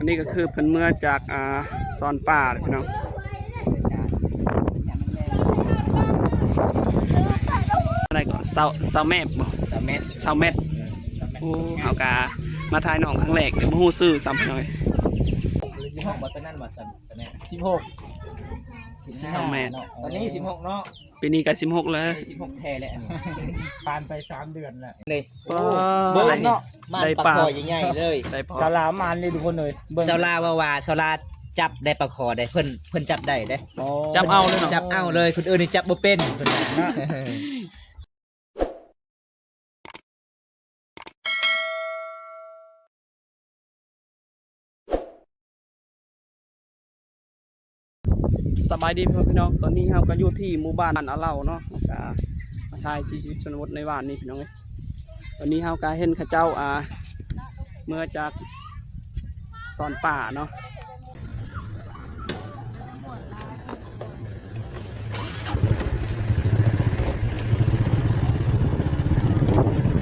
นี้ก็คือเพิ่นเมื่อจากซอนป่าพี่น้องอะไรก็เซาแมบบ่เซาแมบโอ้เอากามาทายน้องครั้งแรกเดี๋ยวมาฮู้ซื้อซ้ำหน่อย16บ่ตอนนั้นว่าซั่นแม่16 เซาแมบตอนนี้16เนาะปีนี้ก็16แล้ว16แท้แล้วอันนี้ผ่านไป3เดือนแล้วนี่โอ้เบิ่งเนาะมันปลาคอใหญ่ๆเลยสาลามานเลยทุกคนเลยสาลาว่าสาลาจับได้ปลาคอได้เพิ่นจับได้เด้จับเอาเลยเนาะจับเอาเลยคนอื่นนี่จับบ่เป็นเพิ่นน่ะสบายดีพี่น้องตอนนี้เราก็อยู่ที่หมู่บ้านอาเหล่าเนาะก็มาถ่ายที่ชีวิตชนบทในบ้านนี้พี่น้องตอนนี้เราก็เห็นข้าเจ้าเมื่อจากสอนป่าเนาะ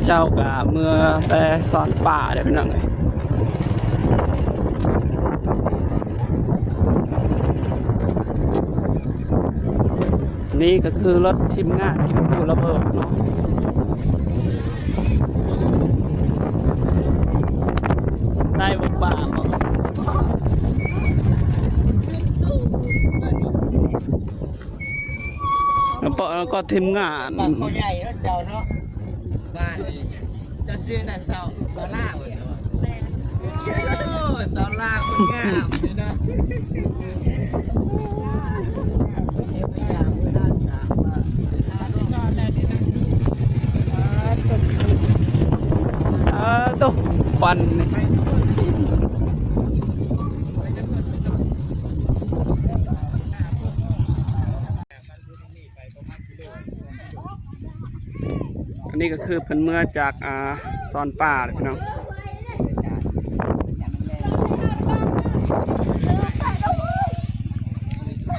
เจ้าก็เมื่อแต่สอนป่าเดี๋ยวพี่น้องนี่ก็คือรถทีมงานกินปูระเบิดเนาะได้บ่ป่าเนาะแล้วก็ทีมงานปลาคอใหญ่เนาะเจ้าเนาะบ้านเจ้าซื้อน่ะซาล่าบ่เนาะโอ้ซาล่าคนงามเลยนะตุ๊กฟันอันนี้ก็คือเพิ่นเมื่อจากซอนป่าพี่น้อง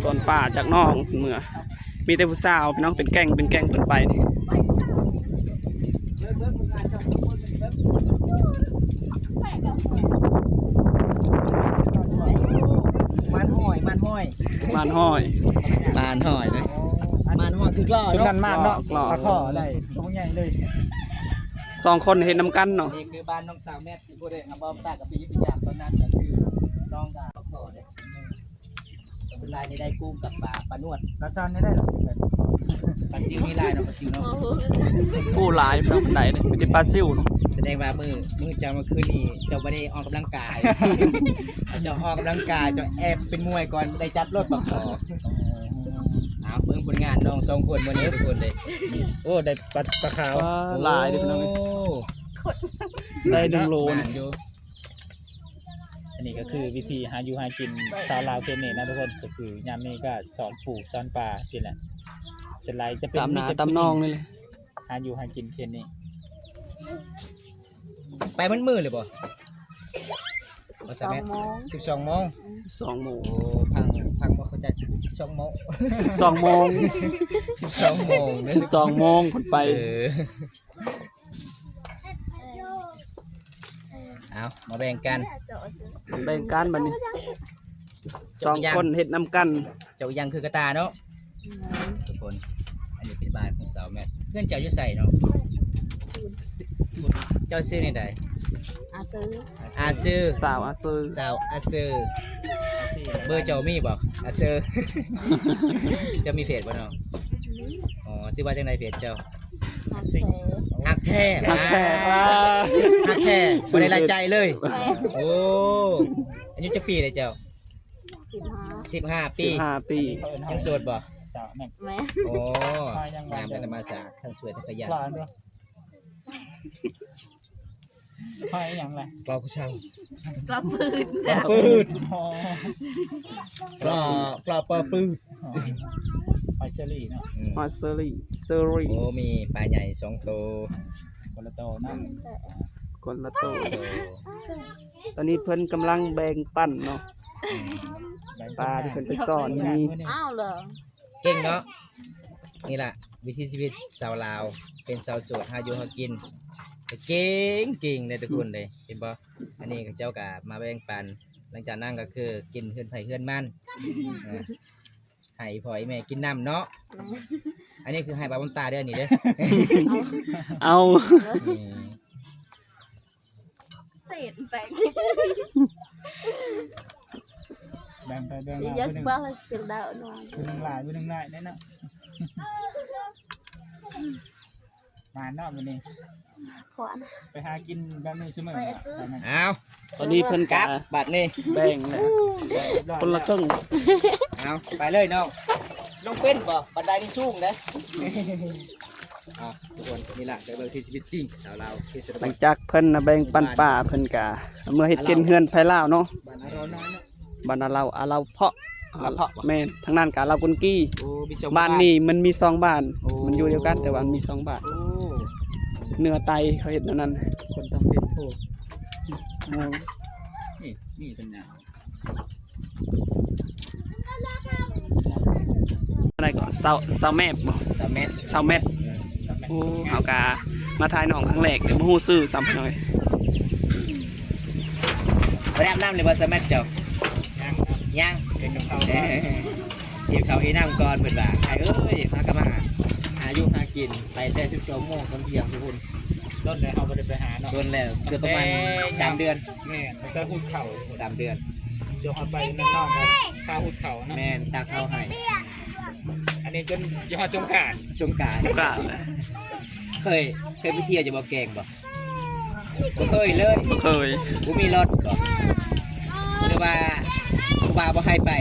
ซอนป่าจากน้องเมื่อมีแต่ผู้สาวพี่น้องเป็นแก๊งเพิ่นไปนี่มันห้อยเลยมานห้อยคือล่อ จุด เนาะ นั้นมานเนาะปลาข้อได้ตัวใหญ่เลย2 คนเห็นน้ำกันเนาะนี่คือบ้านน้องสาวแม่ผู้ใดเอาบ่ตากับพี่ยามตอนนั้นก็คือน้องกับพ่อเด้เป็นลายนี่ได้กุ้งกับปลานวดปลาซานได้หรอปลาซิวนี่ลายเนาะปลาซิวเนาะผู้หลายพี่น้องไหนเนี่ยเป็นปลาซิวเนาะแสดงว่ามือเจ้าเมื่อคืนนี้เจ้าบ่ได้ออกกำลังกายเจ้าออกกำลังกายเจ้าแอบเป็นมวยก่อนได้จัดรถปลาคอเบิ่งผลงานน้อง2คนมื้อนี้ทุกคนเลยโอ้ได้ปลาขาวหลายดิพี่น้องได้1 โลนี่อันนี้ก็คือวิธีหาอยู่หากินชาวลาวเคนนี่นะทุกคนก็คือยามนี้ก็สอนปลูกสอนปลาสิแหละจะไรจะเป็นตามนาตามนองนี่เลยหาอยู่หากินเคนนี่ไปมันมือเลยบ่12 โมง2 โมงโอ้พังบ่เข้าใจ12 โมง12 โมง12 โมง12 โมงคนไปเอามาแบ่งกันบัดนี้2 คนเฮ็ดนำกันเจ้ายังคือกระตาเนาะทุกคนอันนี้เป็นบ้านของสาวแม่เพื่อนเจ้าอยู่ใส่เนาะเจ้าซื้อในใดอาซื้อสาวอาซื้อเบอร์เจ้ามีบ่อาซื้อจะมีเพจบ่เนาะอ๋อซื้อว่าจังได๋เพจเจ้าฮักแท้บ่ได้ละใจเลยโอ้อายุจักปีเลยเจ้า15 ปียังโสดบ่โอ้งามเป็นธรรมชาติทั้งสวยทั้งขยันหอยอย่างไรปลาผู้ชายปลาปืดปลาปืดหอยเชอรี่เนาะหอยเชอรี่โอ้มีปลาใหญ่2 ตัวคนละตัวนะตอนนี้เพิ่นกำลังแบ่งปั้นเนาะปลาที่เพิ่นไปซ่อนนี่อ้าวเหรอเก่งเนาะนี่แหละวิถีชีวิตสาวลาวเป็นสาวโสดหาอยู่หากินเก่งเลยทุกคนเลยเห็นบ่อันนี้เจ้าก็มาแบ่งปัน ลังจากนั้นก็คือกินเฮือนไผเฮือนมันให้พ่อแม่กินน้ำเนาะอันนี้คือให้ปลาบนตาเด้อนี่เด้อ เอา เศษแป้ง แบ่งไปแบ่ง เดี๋ยว มา จะ ผู้ห ส นึ่ง ปาร์เสียงดาวหน่อย ผู้หนึ่งหลายผู้หนึ่งน้อยแน่เนาะมาเนาะมื้อนี้ ขวาน ไปหากินแบบนี้เสมอ ไปซื้อ เอา ตอนนี้เพิ่น ก กะ ลับบัดนี้ แบ่งแล้วคนละครึ่ง เอาไปเลยน้องน้องเป็นบ่บันไดนี่สูงเด้อ ทุกคนนี่แหละเดี๋ยวเราที่ชีวิตจริงสาวลาวที่สุด หลังจากเพิ่นน่ะแบ่งปันป่าเพิ่นกะเมื่อเฮ็ดกินเฮือนไผลาวเนาะ บ้านเราน้อยเนาะ บ้านเราอาเราเพาะ อาเราเพาะ แม่นทางนั้นกะเรากุนกี้ โอ้มีสอง บ้านนี้มันมี2บ้าน โอ้ มันอยู่เดียวกันแต่ว่ามันมี2บ้าน โอ้ เนื้อไตเขาเฮ็ดอันนั้น คนต้องเป็นผู้ เอา นี่มีเป็นอย่าง อะไรก็เซาแม่บ่ สามเมตร เซาแม่โอ้เฮากะมาถ่ายน้องครั้งแรกเดี๋ยวมาฮู้ชื่อซ้ำหน่อย ไปอาบน้ำเลยบ่สามเมตรเจ้า ย่าง ย่าง เป็นกับเขา เอ้ยเดี๋ยวเขาอีน้ำก่อนเพิ่นว่าไอ้เอ้ยพากะมาหาอยู่หากินไปแต่12 โมงตอนเที่ยงทุกคน ต้นเลยเขาไม่ได้ไปหาเนาะ โดนแล้วเกือบประมาณ3 เดือน แม่ตั้งแต่หุดเข่า 3 เดือน เดี๋ยวเขาไปนั่นนอกกันข้าวหุดเข่าเนาะ แม่นตาเข้าให้ อันนี้จนยอดจงกราร สงกรานต์ กะ เคยไปเที่ยวจะบ่แกงบ่เคยเลย บ่เคย บ่มีรถบ่หรือว่าผู้บ่าวบ่ให้ไป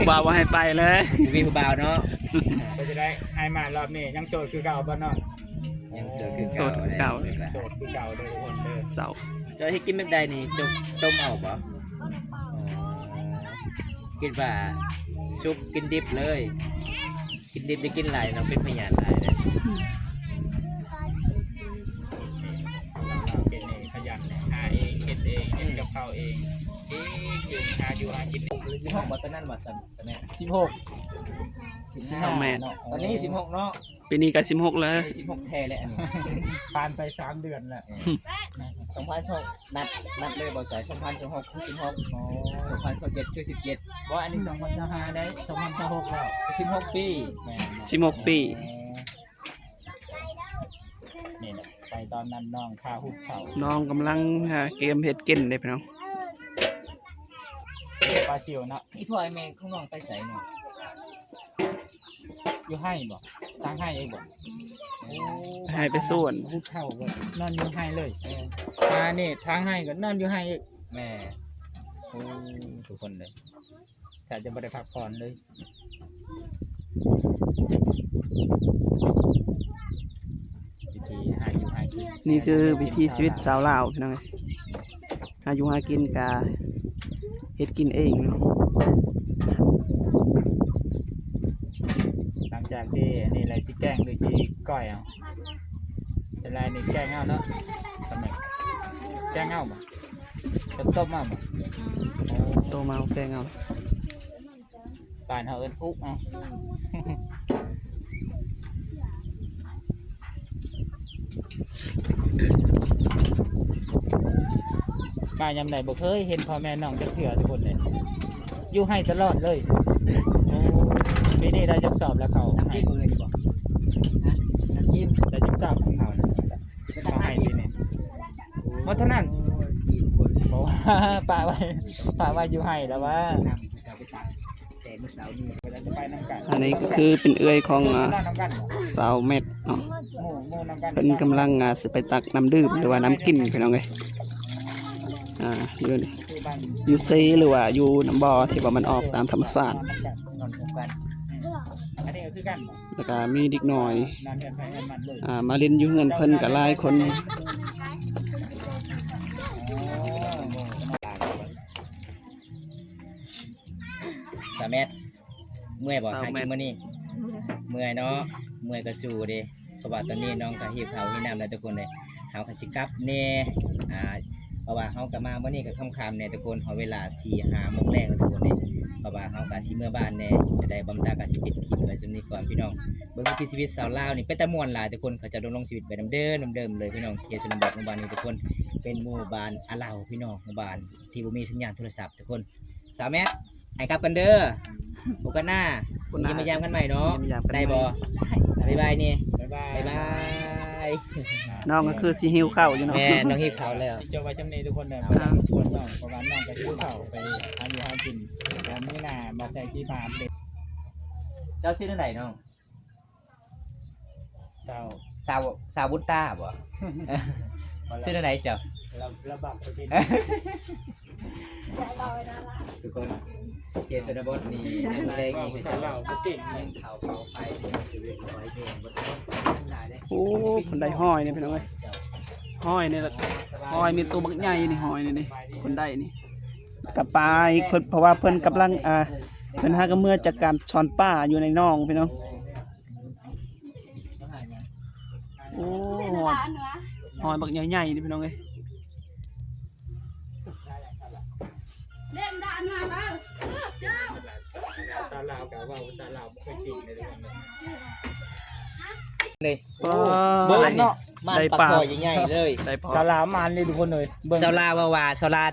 บ่าวว่าให้ไปเลย บ่มีผู้บ่าวเนาะ ก็จะได้ให้มารอบนี้ยังโสดคือเก่าบ่เนาะ ยังเสือคือ โสดคือเก่า โสดคือเก่าเลยทุกคนเด้อ เศร้า จะให้กินแบบใดนี่จกต้มเอาบ่กินว่าซุปกินดิบเลย กินดิบจะกินหลายเนาะเป็นพยานหลายเลย เราเป็นเองขยันเนี่ยหาเองเฮ็ดเองเฮ็ดกับข้าวเองเองยืนหาอยู่หากินเอง 16บ่ตอนนั้นบ่ซั่นแม่ เศร้าแม่น ตอนนี้16เนาะ ปีนี้ก็16เลย 16แท้แล้วอันนี้ ผ่านไป3 เดือนแล้ว 2022นัดเลยบ่ใส่2026คือ16อ๋อ2027คือ17 ว่าอันนี้2025ได้2026แล้ว 16 ปี 16 ปี นี่แหละไปตอนนั้นน้องข้าหุดเข่า น้องกำลังหาเกมเฮ็ดกินได้พี่น้อง ปลาซิวเนาะ อีพ่อไอ้แม่ของน้องไปใส่เนาะ อยู่ให้บ่ทางให้เองบ่ ให้ไปส่วน หุดเข่าก็นอนอยู่ให้เลยนี่ทางให้ก็นอนอยู่ให้อีก แม่โอ้ทุกคนเลย แต่จะบ่ได้พักผ่อนเลยวิธีหาอยู่หากิน นี่คือวิถีชีวิตสาวลาวพี่น้องเอ้ยหาอยู่หากินกะเฮ็ดกินเองเนาะ หลังจากที่นี่อะไรสิแกล้งหรือสิก้อยเอาเป็นไรนี่แกล้งเอาเนาะทำไมแกล้งเอาบ่ต้มเอาบ่ โตมาเอาแกงเอา ป่านเขาเอิ้นอุ๊กเอามายามใดบ่เคยเห็นพ่อแม่น้องจักเถื่อทุกคนเลยอยู่ให้ตลอดเลยโอ้ปีนี้ได้จักสอบแล้วเขา น้ำ ให้ จิ้มเลยดีบ่ฮะน้ำจิ้ม ได้จักสอบของเขานะเขาให้ปีนี้เพราะฉะนั้น กินคน บอกว่า ป่าไว้อยู่ให้แล้วว่า น้ำจะไปตักแต่เมื่อเช้านี้ เวลาจะไปน้ำกัน อันนี้ก็คือเป็นเอื้อยของ นอนน้ำกัน สาวเม็ดเนาะ หมู่น้ำกัน เพิ่นกำลังสิไปตักน้ำดื่มหรือว่าน้ำกินพี่น้องเอ้ยอยู่นี่ คือบ้าน อยู่ซีหรือว่าอยู่น้ำบ่อที่ว่ามันออกตามธรรมชาติ นอนคู่กัน อันนี้ก็คือกัน แล้วก็มีเด็กน้อย นอนกันไปกันมันเลย มาเล่นอยู่เฮือนเพิ่นก็หลายคน สามเมตรเมื่อยบ่หากินมื้อนี้เมื่อยเนาะเมื่อยก็สู้เด้เพราะว่าตอนนี้น้องก็หิวข้าวหิวน้ำแล้วทุกคนเลยเฮาก็สิกลับแน่เพราะว่าเฮาก็มามื้อนี้ก็ค่ำๆเนี่ยทุกคนเฮาเวลา 4-5 โมงแรกแล้วทุกคนเลย ราะว่าเฮากะสิเมื่อบ้านแน่จะได้บำตากะสิปิดคลิปไว้ซุมนี้ก่อนพี่น้องเบิ่งวิถีชีวิตสาวลาวนี่เป็นตะม่วนหลายทุกคนเขาจะดำรงชีวิตแบบเดิมเลยพี่น้องที่ชนบทหมู่บ้านนี้ทุกคนเป็นหมู่บ้านอาเหล่าพี่น้องหมู่บ้านที่บ่มีสัญญาณโทรศัพท์ทุกคนสาวแมทให้กลับกันเด้อพบกันหน้ายิ้มมายามกันใหม่เนาะได้บ่บ๊ายบายนี่ บ๊ายบาย บ๊ายบาย น้องก็คือสิหิวข้าวอยู่เนาะ แม่น้องหิวข้าวแล้ว ที่จะไว้จำนี้ทุกคนเนี่ยชวนน้องประมาณน้องไปที่เขาไปหาอยู่หากินแล้วมื้อหน้ามาใส่ที่พาเด็ก เจ้าซื้ออันไหนน้อง เจ้า สาวบุญตาบ่ซื้ออันไหนเจ้า ระบับไปกิน ทุกคนเกษตรบดนี่แรงนี่ สาวเราก็ติด เงินเขาเผาไฟชีวิตร้อยเพลงบนต้นได้ได้ โอ้คนได้ห้อยนี่พี่น้องเอ้ยห้อยนี่ละห้อยมีตัวบักใหญ่นี่ห้อยนี่คนได้นี่กับปลาอีกเพิ่นเพราะว่าเพิ่นกำลังเพิ่นหากำเมื่อจากการช้อนป้าอยู่ในน่องพี่น้องโอ้ห้อยบักใหญ่ๆนี่พี่น้องเอ้ย เล่นด้านมาแล้ว สาวเรากับว่าสาวเราไม่เคยกินเลยทุกคนเลย เลย ปลา เบิ่งเนาะมัน ได้ ปลา ปลา คอใหญ่ๆเลย ได้พอ สาวเรามันเลยทุกคนเลย สาวลาวว่าสาวลา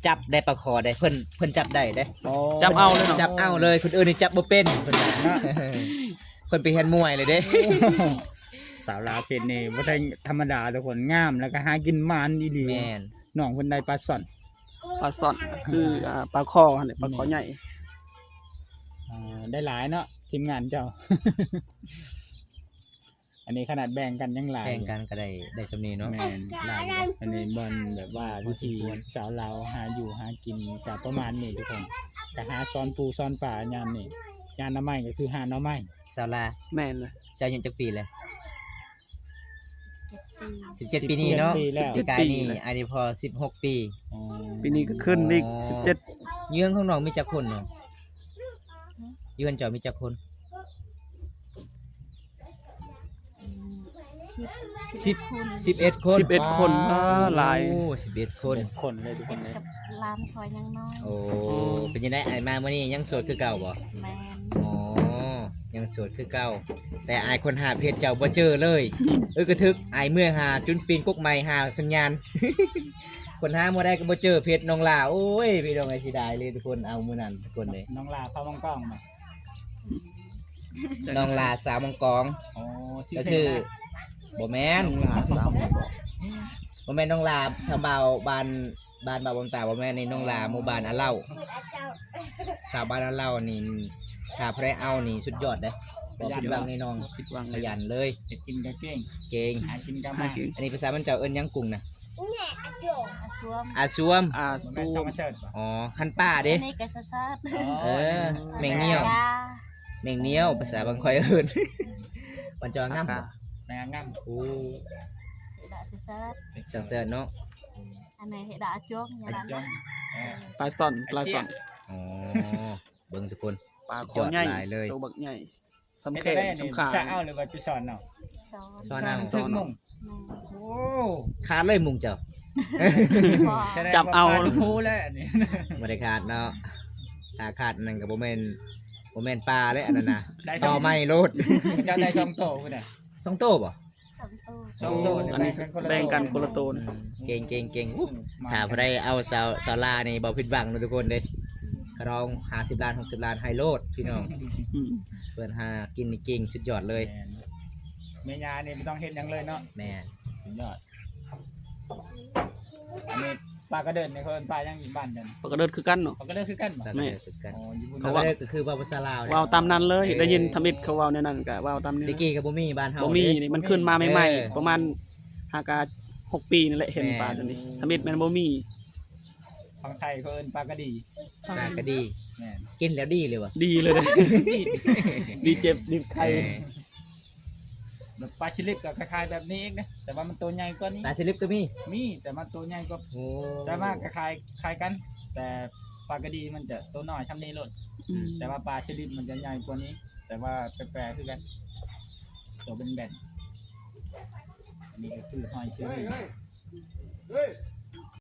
จับได้ปลาคอได้เพิ่นจับได้เด้ จับเอาเลยเนาะ จับเอาเลยคนอื่นนี่จับบ่เป็นเพิ่นว่าเพิ่นไปเฮ็ดมวยเลยเด้ สาวลาวเป็นนี่ว่าได้ธรรมดาทุกคนงามแล้วก็หากินมันดี แม่น ๆน้องคนใดปลาส่อน ปลาซ่อนคือปลาคอเนี่ยปลาคอใหญ่ ได้หลายเนาะทีมงานเจ้า อันนี้ขนาดแบ่งกันยังหลาย แบ่งกันก็ได้สำนีเนาะ แม่นหลายอยู่อันนี้บอลแบบว่าวิธีสาวเราหาอยู่หากินกับประมาณนี้ทุกคนก็หาซ้อนปูซ้อนป่ายามนี่ยามน้ำไม้ก็คือหาน้ำไม้ สาวลา แม่นเลย เจ้าอายุจักปีเลย17 ปีนี้เนาะ ปีแล้ว ปีกายนี่อันนี้พอ16 ปี อ๋อ ปีนี้ก็ขึ้นอีก17 เยื้องของน้องมีจักคนเนาะเยื้อนเจ้ามีจักคน11 คน 11 คนหลาย โอ้11 คน คนเลยทุกคนเลย กับลานคอยยังน้อย โอ้เป็นยังไงอายมามื้อนี้ยังโสดคือเก่าบ่ แมน อ๋อยังโสดคือเก่าแต่อายคนหาเพจเจ้าบ่เจอเลย กระทึกอายเมื่อหาจุนปีนกกใหม่หาสัญญาณ คนหาบ่ได้ก็บ่เจอเพจน้องลาโอ้ยพี่น้องไอ้สิได้เลยทุกคนเอามื้อนั้นทุกคนเลย น้องลาเข้ามังกล้องมา น้องลาสาวมังกร อ๋อชื่ ก็ เพล คื ง อ นะ บ่แม่น สาว บ่แม่นน้องลาทำเบาบ้านบ่าวบางตาบ่แม่นในน้องลาหมู่บ้านอาเหล่าสาวบ้านอาเหล่านี่ถ้าใครเอานี่สุดยอดเด้บ่ผิดหวังในน้อง ผิดหวัง ขยันเลย จะกินก็เก่ง เก่ง หากินก็ หา มา กิน อันนี้ภาษามันเจ้าเอิ้นหยังกุ้งนะ อาช่วม อาซวม มัน สู้ ก็มาเชิดป่ะ อ๋อคันป้าเด้ อันนี้ก็ซาซาด เออแมงเงี้ยว กา แมงเงี้ยวภาษาบางคอยเอิ้น มันจะง่ำบ่ แมงง่ำ โอ้ ดาซาซาด สังเสริญเนาะ อันนี้ดาจ้วมอย่างนั้น จอม ปลาซ่อนปลาซ่อน อ๋อเบิ่งทุกคน ปลา สุด ค ย อ อด ใหญ่ หลายเลย ตัวบักใหญ่สำ เฮ็ด เข็ ได้ ม นี่ สำขา สะเอาหรือว่าไปสอนเนาะ ซ้อน ซ้อนเอา ซึ่งมุ่ง แม่ โอ้ ขาดเลยมุงเจ้า พอ แสดง จับเอา ว่ปลทูแล้วอันนี้ บ่ได้ขาดเนาะถ้าขาดนั่นก็บ่แม่นปลาเลยอันนั้นน่ะ ได้ ต่อไม้โลด มันจะได้ช่องโตพุ่นน่ะ สองโตบ่ สองตู้ ช่องโต อันนี้แบ่งกันคนละตัว อืมเก่งถ้าบ่ได้เอาสาวลานี่บ่ผิดหวังเนาะทุกคนเด้รอง50ล้าน60ล้านไฮโลดพี่น้อง อืม เพิ่นหากินนี่เก่งสุดยอดเลย เมียานี่ไม่ต้องเฮ็ดหยังเลยเนาะ แม่ สุดยอดอันนี้ปลากระเดินในเพิ่นปลายังอยู่บ้านเดิน ปลากระเดิดคือกันเนาะ ปลากระเดินคือกันบ่ ก็ แม่ คือกัน อ๋ออยู่บน เขาว่าก็คือว่าภาษาลาว เว้าตามนั้นเลยได้ยินทมิตเขาเว้าในนั้นก็เว้าตามนี้ ตะกี้ก็บ่มีบ้านเฮา บ่มี เด้ นี่มันขึ้นมาใหม่ เออ ๆประมาณ5กา6 ปีนี่แหละเห็น แม่ ปลาตัวนี้ทมิตมันบ่มี ฝั่งไทยเพิ่นปลากระดี ปลาก็ดี แม่น กินแล้วดีเลยวะ ดีเลยเด้ ดีเจ็บดีไข้ แบบปลาชิลิปก็คล้ายๆแบบนี้เองนะแต่ว่ามันตัวใหญ่กว่านี้ ปลาสลิปก็มี มีแต่มันตัวใหญ่กว่า โอ้ แต่ว่าก็คล้ายกัน แต่ปลากระดีมันจะตัวน้อยช่ำนี้โลด อืม แต่ว่าปลาชิลิปมันจะใหญ่กว่านี้ แต่ว่าแปลกๆคือกันตัวเป็นแบนอันนี้ก็คือหอยเชอรี่